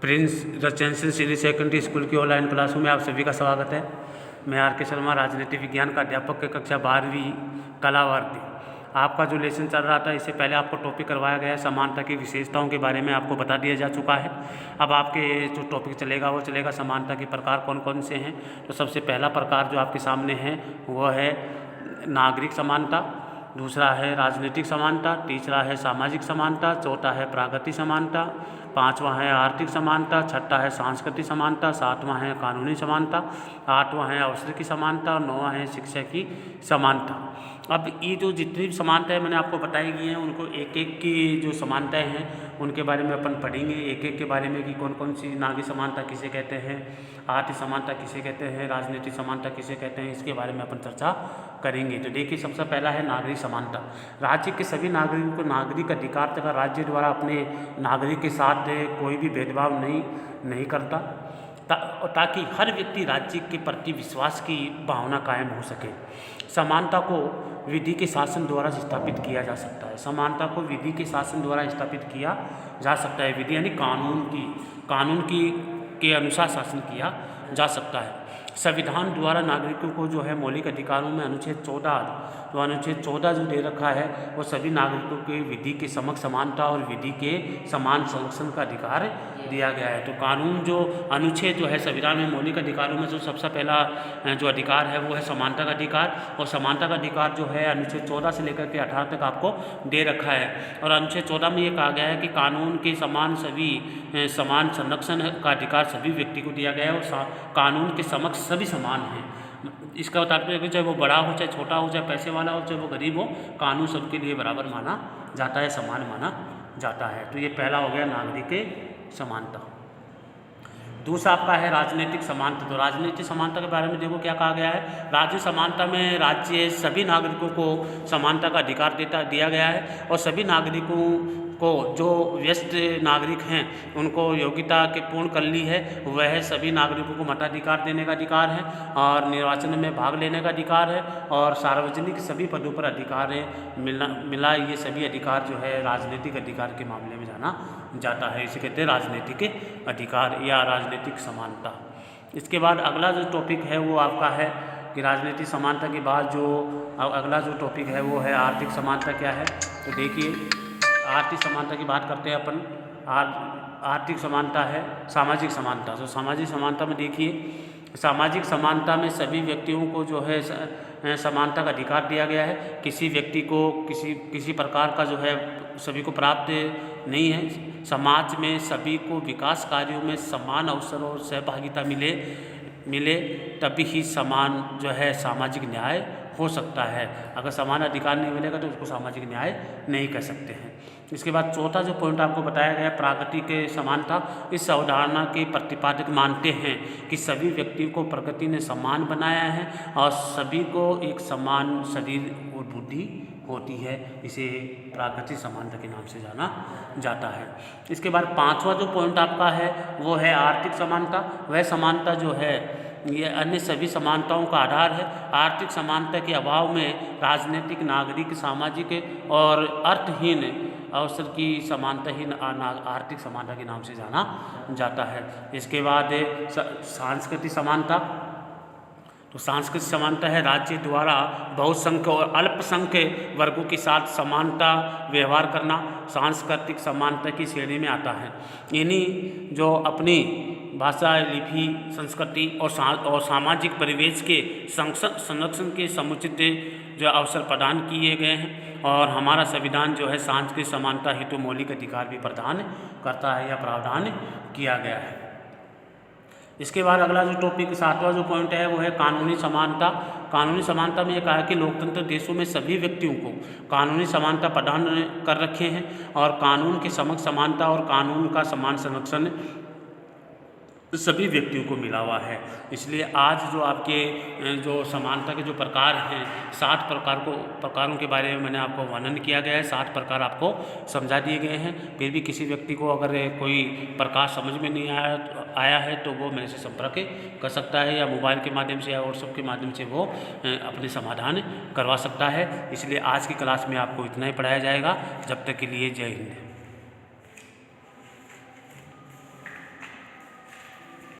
Prince residential senior secondary school की online क्लासों में आप सभी का स्वागत है। मैं आर के शर्मा, राजनीति विज्ञान का अध्यापक के कक्षा 12वीं कला वर्ग। आपका जो लेसन चल रहा था, इससे पहले आपको टॉपिक करवाया गया है, समानता की विशेषताओं के बारे में आपको बता दिया जा चुका है। अब आपके जो टॉपिक चलेगा वो चलेगा समानता के प्रकार कौन कौन से हैं। तो सबसे पहला प्रकार जो आपके सामने है वो है नागरिक समानता, दूसरा है राजनीतिक समानता, तीसरा है सामाजिक समानता, चौथा है प्रागतिक समानता, पांचवा है आर्थिक समानता, छठा है सांस्कृतिक समानता, सातवां है कानूनी समानता, आठवां है अवसर की समानता और नौवां है शिक्षा की समानता। अब ये जो जितनी भी समानताएं मैंने आपको बताई गई हैं, उनको एक एक की जो समानताएं हैं उनके बारे में अपन पढ़ेंगे, एक एक के बारे में कि कौन कौन सी नागरिक समानता किसे कहते हैं, आर्थिक समानता किसे कहते हैं, राजनीतिक समानता किसे कहते हैं, इसके बारे में अपन चर्चा करेंगे। तो देखिए, सबसे पहला है नागरिक समानता। राज्य के सभी नागरिकों को नागरिक अधिकार तथा राज्य द्वारा अपने नागरिक के साथ कोई भी भेदभाव नहीं करता, ताकि हर व्यक्ति राज्य के प्रति विश्वास की भावना कायम हो सके। समानता को विधि के शासन द्वारा स्थापित किया जा सकता है। समानता को विधि के शासन द्वारा स्थापित किया जा सकता है। विधि यानी कानून के अनुसार शासन किया जा सकता है। संविधान द्वारा नागरिकों को जो है मौलिक अधिकारों में अनुच्छेद 14 जो दे रखा है, वो सभी नागरिकों के विधि के समक्ष समानता और विधि के समान संरक्षण का अधिकार दिया गया है। तो कानून जो अनुच्छेद जो है संविधान में मौलिक अधिकारों में जो सबसे पहला जो अधिकार है वो है समानता का अधिकार, और समानता का अधिकार जो है अनुच्छेद 14 से लेकर के 18 तक आपको दे रखा है। और अनुच्छेद 14 में ये कहा गया है कि कानून के समान संरक्षण का अधिकार सभी व्यक्ति को दिया गया है और कानून के समक्ष सभी समान हैं। इसका तात्पर्य है, चाहे वो बड़ा हो, चाहे छोटा हो, चाहे पैसे वाला हो, चाहे वो गरीब हो, कानून सबके लिए बराबर माना जाता है, समान माना जाता है। तो ये पहला हो गया नागरिक समानता। दूसरा आपका है राजनीतिक समानता। तो राजनीतिक समानता के बारे में देखो क्या कहा गया है। राज्य समानता में राज्य सभी नागरिकों को समानता का अधिकार दिया गया है, और सभी नागरिकों को जो व्यस्त नागरिक हैं उनको योग्यता के पूर्ण कर ली है। वह सभी नागरिकों को मताधिकार देने का अधिकार है, और निर्वाचन में भाग लेने का अधिकार है, और सार्वजनिक सभी पदों पर अधिकार है मिला। ये सभी अधिकार जो है राजनीतिक अधिकार के मामले में जाना जाता है। इसे कहते हैं राजनीतिक अधिकार या राजनीतिक समानता। इसके बाद अगला जो टॉपिक है वो आपका है कि राजनीतिक समानता के बाद जो अगला जो टॉपिक है वो है आर्थिक समानता क्या है। तो देखिए, आर्थिक समानता की बात करते हैं अपन। आर्थिक समानता है सामाजिक समानता। तो सामाजिक समानता में देखिए, सामाजिक समानता में सभी व्यक्तियों को जो है समानता का अधिकार दिया गया है। किसी व्यक्ति को किसी प्रकार का जो है सभी को प्राप्त नहीं है। समाज में सभी को विकास कार्यों में समान अवसर और सहभागिता मिले तभी ही समान जो है सामाजिक न्याय हो सकता है। अगर समान अधिकार नहीं मिलेगा तो उसको सामाजिक न्याय नहीं कह सकते हैं। इसके बाद चौथा जो पॉइंट आपको बताया गया है प्रागतिक समानता। इस अवधारणा के प्रतिपादक मानते हैं कि सभी व्यक्तियों को प्रकृति ने समान बनाया है और सभी को एक समान शरीर और बुद्धि होती है। इसे प्राकृतिक समानता के नाम से जाना जाता है। इसके बाद पांचवा जो पॉइंट आपका है वो है आर्थिक समानता। वह समानता जो है ये अन्य सभी समानताओं का आधार है। आर्थिक समानता के अभाव में राजनीतिक, नागरिक, सामाजिक और अर्थहीन अवसर की समानताहीन आर्थिक समानता के नाम से जाना जाता है। इसके बाद सांस्कृतिक समानता। तो सांस्कृतिक समानता है राज्य द्वारा बहुसंख्य और अल्पसंख्यक वर्गों के साथ समानता व्यवहार करना सांस्कृतिक समानता की श्रेणी में आता है। इन्हीं जो अपनी भाषा, लिपि, संस्कृति और सामाजिक परिवेश के संरक्षण के समुचित जो अवसर प्रदान किए गए हैं, और हमारा संविधान जो है सांस्कृतिक समानता हेतु मौलिक अधिकार भी प्रदान करता है या प्रावधान किया गया है। इसके बाद अगला जो टॉपिक सातवां जो पॉइंट है वो है कानूनी समानता। कानूनी समानता में ये कहा कि लोकतंत्र देशों में सभी व्यक्तियों को कानूनी समानता प्रदान कर रखे हैं, और कानून के समक्ष समानता और कानून का समान संरक्षण सभी व्यक्तियों को मिला हुआ है। इसलिए आज जो आपके जो समानता के जो प्रकार हैं 7 प्रकारों के बारे में मैंने आपको वर्णन किया गया है। 7 प्रकार आपको समझा दिए गए हैं। फिर भी किसी व्यक्ति को अगर कोई प्रकार समझ में नहीं आया है तो वो मेरे से संपर्क कर सकता है, या मोबाइल के माध्यम से या व्हाट्सएप के माध्यम से वो अपने समाधान करवा सकता है। इसलिए आज की क्लास में आपको इतना ही पढ़ाया जाएगा। जब तक के लिए जय हिंद।